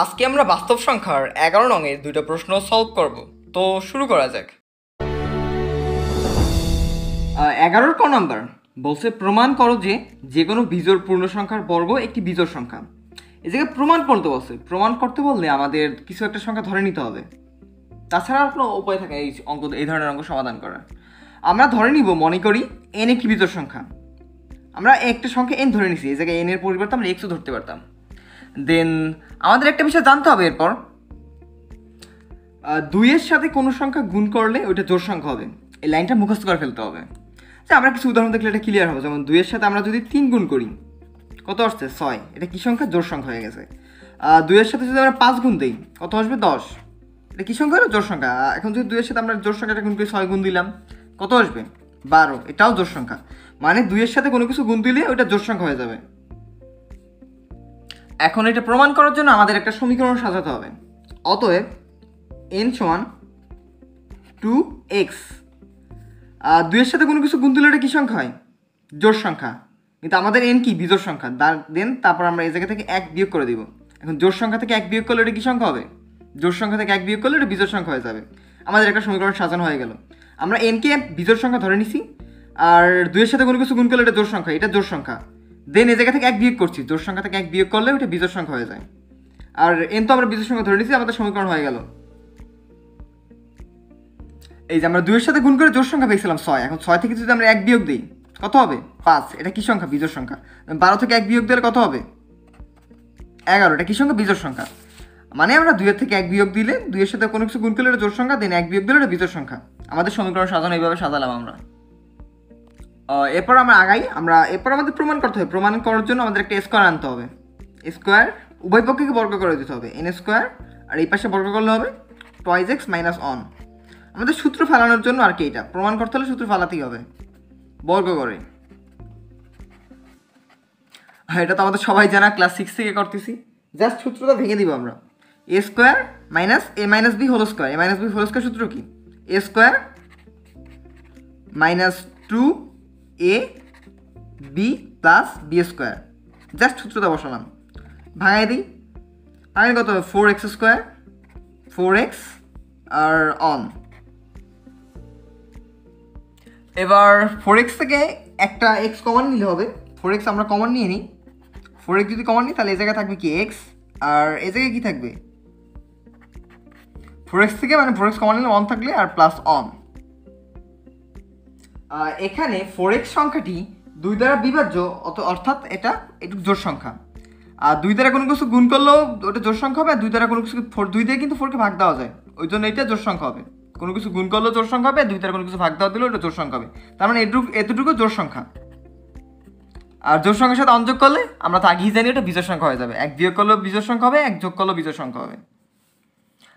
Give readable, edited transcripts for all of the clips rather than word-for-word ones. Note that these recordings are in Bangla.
আজকে আমরা বাস্তব সংখ্যার 11 নংয়ের দুইটা প্রশ্ন সলভ করব। তো শুরু করা যাক। 11 ক নাম্বার বলছে প্রমাণ করো যে যে কোনো বিজোড় পূর্ণ সংখ্যার বর্গ একটি বিজোড় সংখ্যা। এই জায়গায় প্রমাণ করতে বলছে। প্রমাণ করতে বললে আমাদের কিছু একটা সংখ্যা ধরে নিতে হবে, তাছাড়া আর কোনো উপায় থাকে এই ধরনের অঙ্ক সমাধান করার। আমরা ধরে নিব, মনে করি n একটি বিজোড় সংখ্যা। আমরা একটা সংখ্যা n ধরে নিছি, এই জায়গায় n এর পরিবর্তে আমরা x ধরতে পারতাম। দেন আমাদের একটা বিষয় জানতে হবে, এরপর 2-এর সাথে কোনো সংখ্যা গুণ করলে ওইটা জোড় সংখ্যা হবে। এই লাইনটা মুখস্থ করে ফেলতে হবে। যে আমরা কিছু উদাহরণ দেখলে এটা ক্লিয়ার হবে। যেমন 2-এর সাথে আমরা যদি 3 গুণ করি, কত আসছে? 6। এটা কী সংখ্যা? জোড় সংখ্যা হয়ে গেছে। 2-এর সাথে যদি আমরা 5 গুণ দিই, কত আসবে? 10। এটা কী সংখ্যা হলো? জোড় সংখ্যা। এখন যদি 2-এর সাথে আমরা জোড় সংখ্যাটা গুণ করি, 6 গুণ দিলাম, কত আসবে? 12। এটাও জোড় সংখ্যা। মানে 2-এর সাথে কোনো কিছু গুণ দিলে ওইটা জোড় সংখ্যা হয়ে যাবে। এখন এটা প্রমাণ করার জন্য আমাদের একটা সমীকরণ সাজাতে হবে। অতএব n সমান 2x। 2-এর সাথে কোনো কিছু গুণ দিলে এটা কী সংখ্যা হয়? জোড় সংখ্যা। কিন্তু আমাদের n কি? বিজোড় সংখ্যা। দেন তারপর আমরা এই জায়গা থেকে 1 বিয়োগ করে দিব। এখন জোড় সংখ্যা থেকে 1 বিয়োগ করলে এটা কী সংখ্যা হবে? জোড় সংখ্যা থেকে 1 বিয়োগ করলে এটা বিজোড় সংখ্যা হয়ে যাবে। আমাদের একটা সমীকরণ সাজানো হয়ে গেল। আমরা nকে বিজোড় সংখ্যা ধরে নিছি, আর 2-এর সাথে কোনো কিছু গুণ করলে এটা জোড় সংখ্যা, এটা জোড় সংখ্যা। দেন এই জায়গা থেকে 1 বিয়োগ করছি, জোড় সংখ্যা থেকে 1 বিয়োগ করলে ওটা বিজোড় সংখ্যা হয়ে যায়। আর n তো আমরা বিজোড় সংখ্যা ধরে নিছি, আমাদের সমীকরণ হয়ে গেল। এই যে আমরা 2-এর সাথে গুণ করে জোড় সংখ্যা পেয়েছিলাম 6। এখন 6 থেকে যদি আমরা 1 বিয়োগ দিই, কত হবে? 5। এটা কি সংখ্যা? বিজোড় সংখ্যা। 12 থেকে 1 বিয়োগ দিলে কত হবে? 11। এটা কি সংখ্যা? বিজোড় সংখ্যা। মানে আমরা 2-এর থেকে 1 বিয়োগ দিলে, 2-এর সাথে কোনো কিছু গুণ করলে এটা জোড় সংখ্যা, দেন 1 বিয়োগ দিলে এটা বিজোড় সংখ্যা। আমাদের সমীকরণ সাজানো এইভাবে সাজালাম আমরা। এরপর আমরা আগাই। এরপর আমাদের প্রমাণ করতে হবে। প্রমাণ করার জন্য আমাদের একটা স্কোয়ার আনতে হবে। স্কোয়ার উভয় পক্ষকে বর্গ করে দিতে হবে, n স্কোয়ার। আর এই পাশে বর্গ করলে হবে 2x - 1। আমাদের সূত্র ফেলানোর জন্য আর কি, এটা প্রমাণ করতে হলে সূত্র ফেলাতেই হবে, বর্গ করে। এটা তো আমাদের সবাই জানা, ক্লাস 6 থেকে করতেছি। জাস্ট সূত্রটা ভেঙে দিব আমরা। a square minus a minus b whole square. a minus b whole square সূত্র কি? a square minus 2ab plus b square. Just সূত্রটা বসালাম, ভাঙাই দিই। ভাঙাই কত হবে? 4x square, 4x R on. এবার 4x থেকে একটা x কমন নিলে হবে। 4x আমরা কমন নিয়ে নিই। 4x যদি কমন নিই, তাহলে এই জায়গায় থাকবে কি? x। আর এই জায়গায় কি থাকবে? 4x থেকে, মানে 4x কমন নিলে 1 থাকলে, আর প্লাস অন। এখানে 4x সংখ্যাটি 2 দ্বারা বিভাজ্য, অর্থাৎ এটা একটু জোড় সংখ্যা। আর 2 দ্বারা কোনো কিছু গুণ করলেও ওটা জোড় সংখ্যা হবে। আর 2 দ্বারা কোনো কিছু 2 দিয়ে কিন্তু 4কে ভাগ দেওয়া যায়, ওই জন্য এটা জোড় সংখ্যা হবে। কোনো কিছু গুণ করলেও জোড় সংখ্যা হবে, 2 দ্বারা কোনো কিছু ভাগ দেওয়া দিলেও এটা জোড় সংখ্যা হবে। তার মানে এতটুকু জোড় সংখ্যা। আর জোড় সংখ্যার সাথে অনযোগ করলে আমরা তো আগেই জানি এটা বিজোড় সংখ্যা হয়ে যাবে। 1 বিয়োগ করলেও বিজোড় সংখ্যা হবে, 1 যোগ করলেও বিজোড় সংখ্যা হবে।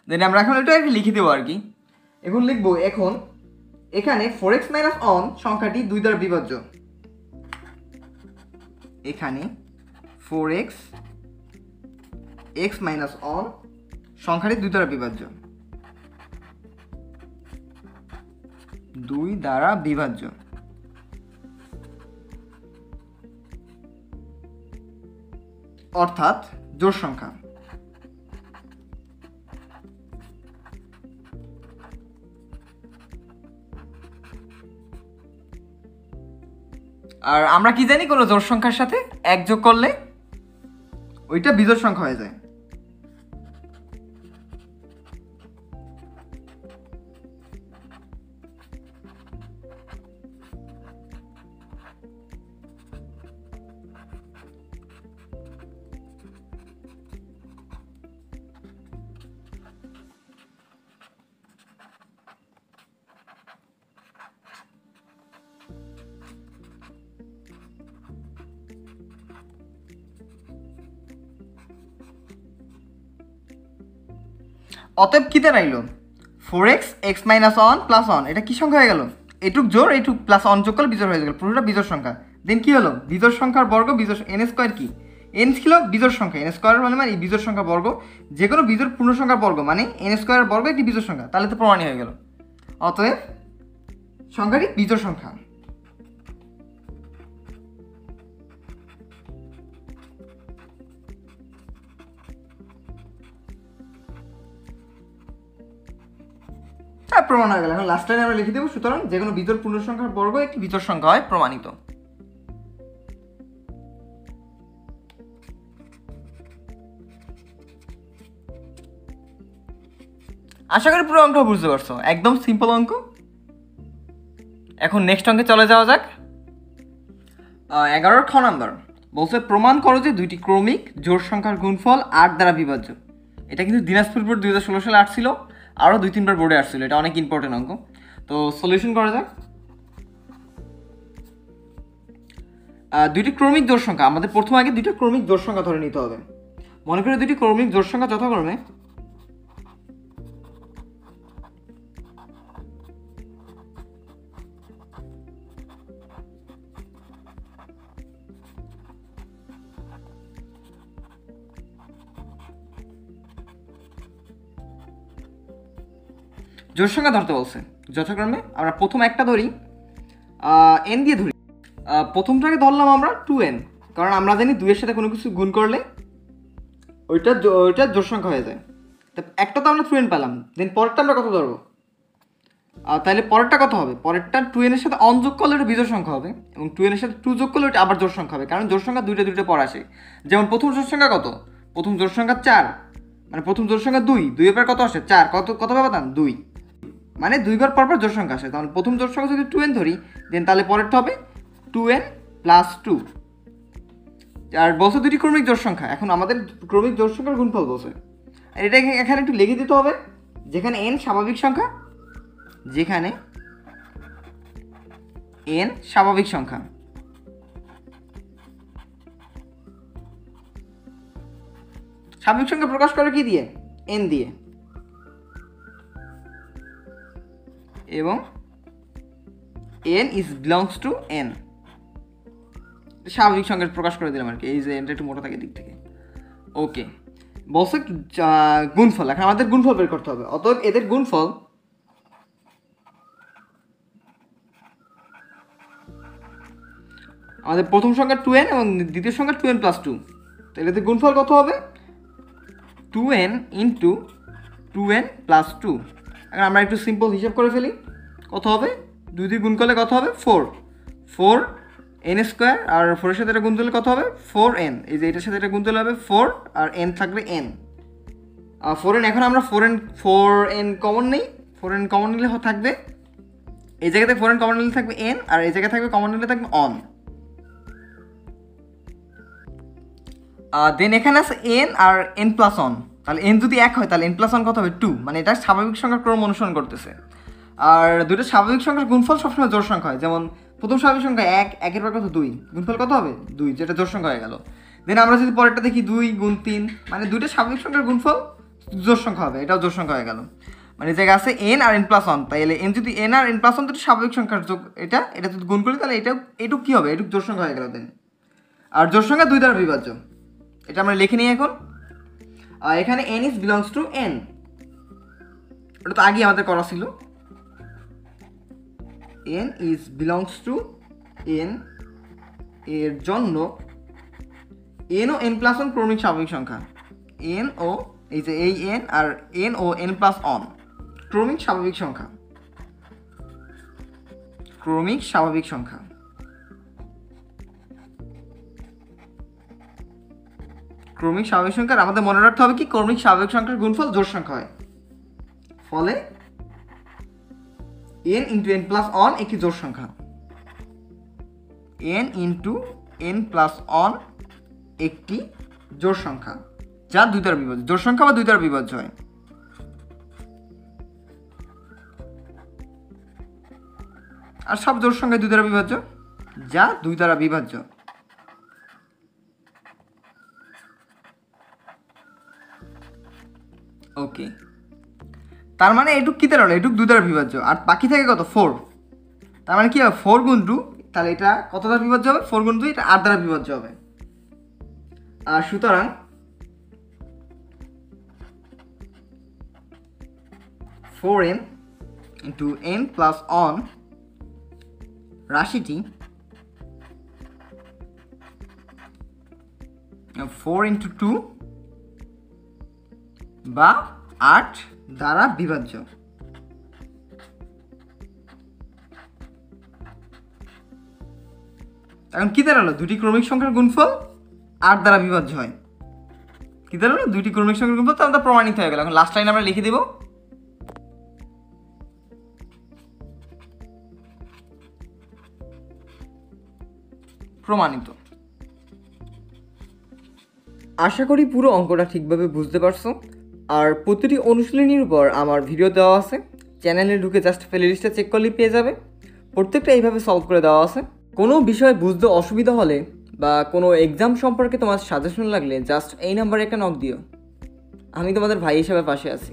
দেন আমরা এখন এটা লিখে দেবো আর কি। এখন লিখবো, এখন এখানে 4x - অন সংখ্যাটি 2 দ্বারা বিভাজ্য। এখানে 4x - অন সংখ্যাটি 2 দ্বারা বিভাজ্য। 2 দ্বারা বিভাজ্য অর্থাৎ জোড় সংখ্যা। আর আমরা কি জানি, কোনো জোড় সংখ্যার সাথে 1 যোগ করলে ওইটা বিজোড় সংখ্যা হয়ে যায়। অতএব কি দাঁড়াইলো? 4x - 1 plus 1। এটা কি সংখ্যা হয়ে গেল? এটুক জোড়, এটুক প্লাস অন যোগ করলে বিজোড় হয়ে গেল, পুরোটা বিজোড় সংখ্যা। দেন কি হলো? বিজোড় সংখ্যার বর্গ, বিজোড় n স্কোয়ার কি? n ছিল বিজোড় সংখ্যা, n স্কোয়ার মানে এই বিজোড় সংখ্যা বর্গ। যে কোনো বিজোড় পূর্ণ সংখ্যার বর্গ মানে n স্কোয়ার বর্গ একটি বিজোড় সংখ্যা, তাহলে তো প্রমাণই হয়ে গেল। অতএব সংখ্যাটি বিজোড় সংখ্যা। প্রমাণ হয়ে গেল। এখন লাস্ট লাইনে আমরা লিখে দেবো, সুতরাং যে কোনো বিজোড় পূর্ণ সংখ্যার বর্গ একটি বিজোড় সংখ্যা হয়, প্রমাণিত। আশা করি পুরো অঙ্ক বুঝতে পারছো, একদম সিম্পল অঙ্ক। এখন নেক্সট অঙ্কে চলে যাওয়া যাক। 11 খ নাম্বার বলছে প্রমাণ করো যে দুইটি ক্রমিক জোড় সংখ্যার গুণফল 8 দ্বারা বিভাজ্য। এটা কিন্তু দিনাজপুর বোর্ড 2016 সালে আসছিল, আরও 2-3বার বোর্ডে আসছিল, এটা অনেক ইম্পর্টেন্ট অঙ্ক। তো সলিউশন করা যাক। দুইটি ক্রমিক জোড় সংখ্যা, আমাদের প্রথম আগে দুইটা ক্রমিক জোড় সংখ্যা ধরে নিতে হবে। মনে করি দুইটি ক্রমিক জোড় সংখ্যা যথাক্রমে জোড় সংখ্যা ধরতে বলছে, যথাক্রমে আমরা প্রথম একটা ধরি, এন দিয়ে ধরি। প্রথমটাকে ধরলাম আমরা 2n, কারণ আমরা জানি 2 এর সাথে কোনো কিছু গুণ করলে ওইটা জোড় সংখ্যা হয়ে যায়। তো একটা তো আমরা 2n পেলাম, দেন পরেরটা আমরা কত ধরবো? তাহলে পরেরটা কত হবে? পরেরটা 2n এর সাথে অন যোগ করলে ওটা বিজোড় সংখ্যা হবে, এবং 2n এর সাথে 2 যোগ করলে ওটা আবার জোড় সংখ্যা হবে, কারণ জোড় সংখ্যা দুইটা পর আসে। যেমন প্রথম জোড় সংখ্যা কত? প্রথম জোড় সংখ্যা 4, মানে প্রথম জোড় সংখ্যা 2, 2 এর পর কত আসে? 4, কত পাবেন? 2, মানে 2 বার পর জোড় সংখ্যা আসে। তাহলে প্রথম জোড় সংখ্যা যদি 2n ধরি, দেন তাহলে পরেরটা হবে 2n + 2। আর বলছে দুটি ক্রমিক জোড় সংখ্যা, এখন আমাদের ক্রমিক জোড় সংখ্যার গুণফল বলছে। এটা এখানে একটু লিখে দিতে হবে, যেখানে n স্বাভাবিক সংখ্যা, যেখানে n স্বাভাবিক সংখ্যা, স্বাভাবিক সংখ্যা প্রকাশ করে কি দিয়ে? n দিয়ে, এবং n is belongs to n, স্বাভাবিক সংখ্যা প্রকাশ করে দিলাম আর কি। এই যে এনটা একটু মোটা থাকে দিক থেকে। ওকে, বলছে গুণফল, এখন আমাদের গুণফল বের করতে হবে। অতএব এদের গুণফল আমাদের প্রথম সংখ্যা 2n এবং দ্বিতীয় সংখ্যা 2n + 2, তাহলে এদের গুণফল কত হবে? 2n × 2n + 2। এখন আমরা একটু সিম্পল হিসাব করে ফেলি, কত হবে? 2 গুণ করলে কত হবে? 4 n স্কোয়ার, আর 4 এর সাথে এটা গুণ দিলে কত হবে? 4n। এই যে এটার সাথে এটা গুণ দিলে হবে 4, আর n থাকবে n, 4n। এখন আমরা 4n কমন নেই, 4n কমন নিলে থাকবে এই জায়গাতে 4n কমন নিলে থাকবে n, আর এই জায়গায় থাকবে কমন নিলে থাকবে on। দেন এখানে আছে n আর n + 1, তাহলে n যদি 1 হয় তাহলে n + 1 কত হবে? 2, মানে এটা স্বাভাবিক সংখ্যার ক্রম অনুসরণ করতেছে। আর দুটো স্বাভাবিক সংখ্যার গুণফল সবসময় জোড় সংখ্যা হয়। যেমন প্রথম স্বাভাবিক সংখ্যা 1, 1 এর পর কত? 2, গুণফল কত হবে? 2, যেটা জোড় সংখ্যা হয়ে গেল। দেন আমরা যদি পরেরটা দেখি 2 × 3, মানে দুইটা স্বাভাবিক সংখ্যার গুণফল জোড় সংখ্যা হবে, এটাও জোড় সংখ্যা হয়ে গেল। মানে জায়গা আছে n আর n + 1, তাইলে n যদি n আর n + 1 দুটো স্বাভাবিক সংখ্যার যোগ, এটা যদি গুণ করি তাহলে এটুক কি হবে? এটুক জোড় সংখ্যা হয়ে গেল। দেন আর জোড় সংখ্যা 2 দ্বারা বিভাজ্য, এটা আমরা লিখে নিই এখন। এখানে n is belongs to n, এটা তো আগে আমাদের করা ছিল। n is belongs to n এর জন্য n ও n + 1 ক্রমিক স্বাভাবিক সংখ্যা, n ও এই যে এই n আর n ও n + 1 ক্রমিক স্বাভাবিক সংখ্যা, ক্রমিক স্বাভাবিক সংখ্যা। ক্রমিক স্বাভাবিক সংখ্যার আমাদের মনে রাখতে হবে কি? ক্রমিক স্বাভাবিক সংখ্যার গুণফল জোড় সংখ্যা হয়, ফলে n × n + 1 একটি জোড় সংখ্যা, n × n + 1 একটি জোড় সংখ্যা, যা 2 দ্বারা বিভাজ্য। জোড় সংখ্যা বা 2 দ্বারা বিভাজ্য হয়। আর সব জোড় সংখ্যা 2 দ্বারা বিভাজ্য, যা 2 দ্বারা বিভাজ্য। ওকে, তার মানে এটুক কি দ্বারা হলো? এটুক 2 দ্বারা বিভাজ্য, আর বাকি থাকে কত? 4। তার মানে কি হবে? 4 × 2, তাহলে এটা কত দ্বারা বিভাজ্য হবে? 4 × 2, এটা 8 দ্বারা বিভাজ্য হবে। আর সুতরাং 4n × n + 1 রাশিটি 4 × 2 বা 8 দ্বারা বিভাজ্য। এখন কী দাঁড়ালো? দুটি ক্রমিক সংখ্যার গুণফল 8 দ্বারা বিভাজ্য হয়। কী দাঁড়ালো? দুটি ক্রমিক সংখ্যার গুণফল, তাহলে প্রমাণিত হয়ে গেল। এখন লাস্ট লাইন আমরা লিখে দেব, প্রমাণিত। আশা করি পুরো অঙ্কটা ঠিকভাবে বুঝতে পারছো। আর প্রতিটি অনুশীলনীর উপর আমার ভিডিও দেওয়া আছে, চ্যানেলে ঢুকে জাস্ট প্লেলিস্টটা চেক করলেই পেয়ে যাবে। প্রত্যেকটা এইভাবে সলভ করে দেওয়া আছে। কোনো বিষয় বুঝতে অসুবিধা হলে বা কোনো এক্সাম সম্পর্কে তোমার সাজেশন লাগলে জাস্ট এই নাম্বারে একটা নক দিও, আমি তোমাদের ভাই হিসেবে পাশে আছি।